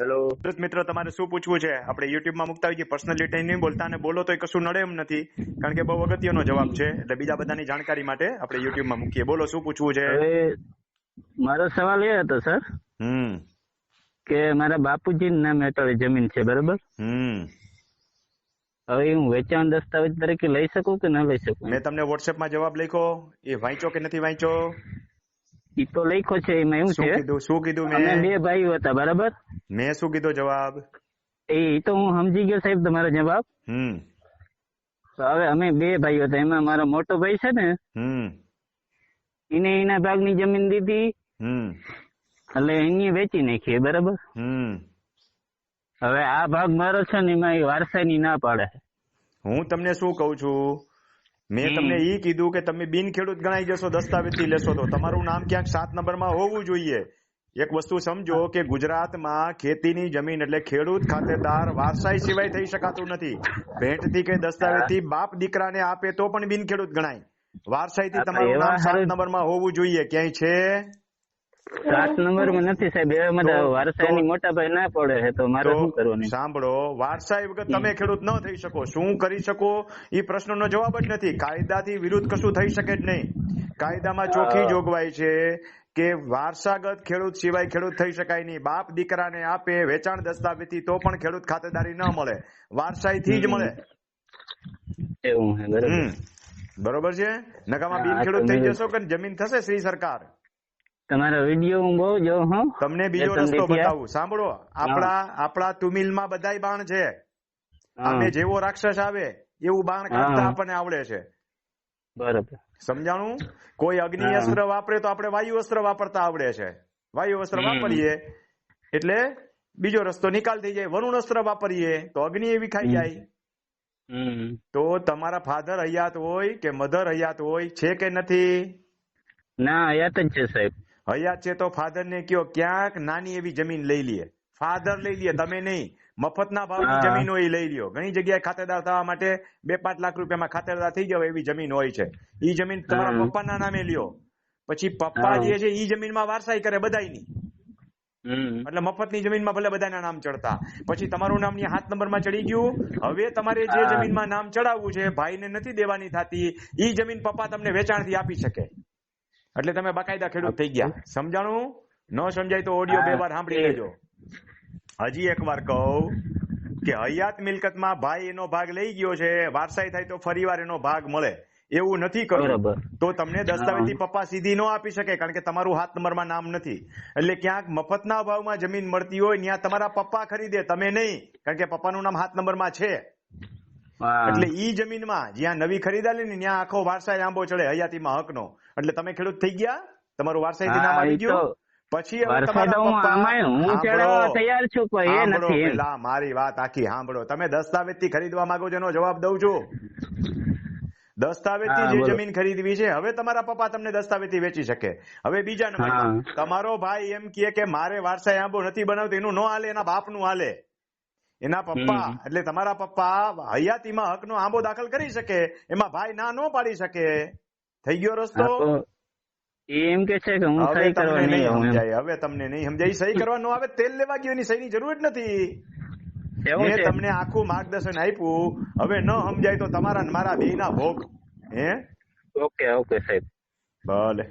Hello મિત્ર, તમારે શું પૂછવું છે? આપણે યુટ્યુબ માં મુકતા હોય પર્સનલ ડિટેલ નહીં બોલતા, અને બોલો તો કશું નડે એમ નથી, કારણ કે બહુ અગત્યનો જવાબ છે, એટલે બીજા બધાની જાણકારી માટે આપણે યુટ્યુબ માં મૂકીએ. બોલો, શું પૂછવું છે? હવે મારો સવાલ એ હતો સર કે મારા બાપુજી નામે અત્યારે જમીન છે, બરાબર? હવે હું વેચાણ દસ્તાવેજ તરીકે લઈ શકું કે ન લઈ શકું? મેં તમને વોટ્સએપમાં જવાબ લખ્યો, એ વાંચો કે નથી વાંચો? ઈ તો લખ્યો છે. એમાં એવું છે, શું કીધું અમે મેં? 2 ભાઈઓ હતા, બરાબર? મેં શું કીધો જવાબ? એ તો હું સમજી ગયો સાહેબ તમારો જવાબ. તો હવે અમે 2 ભાઈઓ હતા, એમાં મારો મોટો ભાઈ છે ને, એને એના ભાગની જમીન દીધી, એટલે એને વેચી નાખી, બરાબર? હવે આ ભાગ મારો છે ને, એમાં એ વારસાઈની ના પાડે. હું તમને શું કઉ છું, મેં તમને ઈ કીધું કે તમે બિન ખેડૂત ગણાઈ જશો દસ્તાવેજથી લેશો તો. તમારું નામ ક્યાંક 7 નંબરમાં હોવું જોઈએ. એક વસ્તુ સમજો કે ગુજરાતમાં ખેતીની જમીન એટલે ખેડૂત ખાતેદાર વારસાઈ સિવાય થઈ શકાતું નથી. ભેટથી કે દસ્તાવેજથી બાપ દીકરાને આપે તો પણ બિન ખેડૂત ગણાય. વારસાઈથી તમારું નામ 7 નંબરમાં હોવું જોઈએ. ક્યાંય છે? 7 નંબરમાં નથી સાહેબ. એમાં વારસાઈની મોટા ભાઈ ના પડે છે, તો મારે શું કરવાનું? સાંભળો, વારસાઈ વગર તમે ખેડૂત ન થઈ શકો. શું કરી શકો એ પ્રશ્નનો જવાબ જ નથી. કાયદાથી વિરુદ્ધ કશું થઈ શકે જ નહીં. કાયદામાં ચોખ્ખી જોગવાઈ છે કે વારસાગત ખેડૂત સિવાય ખેડૂત થઈ શકાય નહીં. બાપ દીકરાને આપે વેચાણ દસ્તાવેજથી તો પણ ખેડૂત ખાતેદારી ન મળે, વારસાઈથી જ મળે. એવું બરોબર છે? નકામાં બિન ખેડૂત થઈ જશો કે જમીન થશે શ્રી સરકાર. તમારો વિડીયો હું બહુ જોઉં હું. તમને બીજો રસ્તો બતાવું. સાંભળો, આપણા તુમિલમાં બધાય બાણ છે. આમે જેવો રાક્ષસ આવે એવું બાણ કાઢતા આપણને આવડે છે. બરાબર, સમજાણું? કોઈ અગ્નિ અસ્ત્ર વાપરે તો આપણે વાયુ અસ્ત્ર વાપરતા આવડે છે. વાયુ અસ્ત્ર વાપરીએ એટલે બીજો રસ્તો નિકાલ થઈ જાય. વરુણ અસ્ત્ર વાપરીએ તો અગ્નિ એવી ખાઈ જાય. તો તમારા ફાધર હયાત હોય કે મધર હયાત હોય છે કે નથી? ના, હયાત જ છે સાહેબ. હયાત છે તો ફાધર ને કયો ક્યાંક નાની એવી જમીન લઈ લે. ફાધર લઈ લે, તમે નહીં. મફતના ભાવની જમીન હોય લઈ લ્યો. ઘણી જગ્યાએ ખાતેદાર થવા માટે 2-5 લાખ રૂપિયામાં ખાતેદાર થઈ જાવ એવી જમીન હોય છે. ઈ જમીન તમારા પપ્પાના નામે લ્યો, પછી પપ્પા જે છે ઈ જમીનમાં વારસાઈ કરે બધાયની. એટલે મફતની જમીનમાં ભલે બધાના નામ ચડતા, પછી તમારું નામ 7 નંબરમાં ચડી ગયું. હવે તમારે જે જમીનમાં નામ ચડાવવું છે, ભાઈને નથી દેવાની થતી, ઈ જમીન પપ્પા તમને વેચાણથી આપી શકે. એટલે તમે બાકાયદા ખેડૂત થઈ ગયા. સમજાણું? ન સમજાય તો ઓડિયો 2 વાર સાંભળી લેજો. હજી એક વાર કહું કે હયાત મિલકતમાં ભાઈ એનો ભાગ લઈ ગયો છે, વારસાઈ થાય તો ફરીવાર એનો ભાગ મળે. એવું નથી કરવું તો તમને દસ્તાવેજથી પપ્પા સીધી ન આપી શકે, કારણ કે તમારું 7 નંબરમાં નામ નથી. એટલે ક્યાંક મફતના ભાવમાં જમીન મળતી હોય ત્યાં તમારા પપ્પા ખરીદે, તમે નહીં, કારણ કે પપ્પાનું નામ 7 નંબરમાં છે. એટલે ઈ જમીનમાં જ્યાં નવી ખરીદાલી ને ત્યાં આખો વારસાઈ આંબો ચડે હયાતીમાં હકનો. એટલે તમે ખેડૂત થઈ ગયા, તમારું વારસાઈથી નામ આવી ગયું. પછી મારી વાત આખી સાંભળો. તમે દસ્તાવેજથી ખરીદવા માંગો છો એનો જવાબ દઉં છું. દસ્તાવેજથી જે જમીન ખરીદવી છે, હવે તમારા પપ્પા તમને દસ્તાવેજથી વેચી શકે. હવે બીજા નંબરમાં તમારો ભાઈ એમ કહે કે મારે વારસાઈ આંબો નથી બનાવતો, એનું ન હાલે, એના બાપનું હાલે. એના પપ્પા એટલે તમારા પપ્પા હયાતીમાં હકનો આંબો દાખલ કરી શકે, એમાં ભાઈ ના ન પાડી શકે. થઈ ગયો રસ્તો? એમ કે છે કે હું સહી કરવા નહીં સમજાય. હવે તમને નહીં સમજાય. સહી કરવા ન આવે, તેલ લેવા ગયો, એની સહીની જરૂર જ નથી. મેં તમને આખું માર્ગદર્શન આપ્યું. હવે ન સમજાય તો તમારા મારા બેયના ભોગ. ઓકે સાહેબ, ભલે.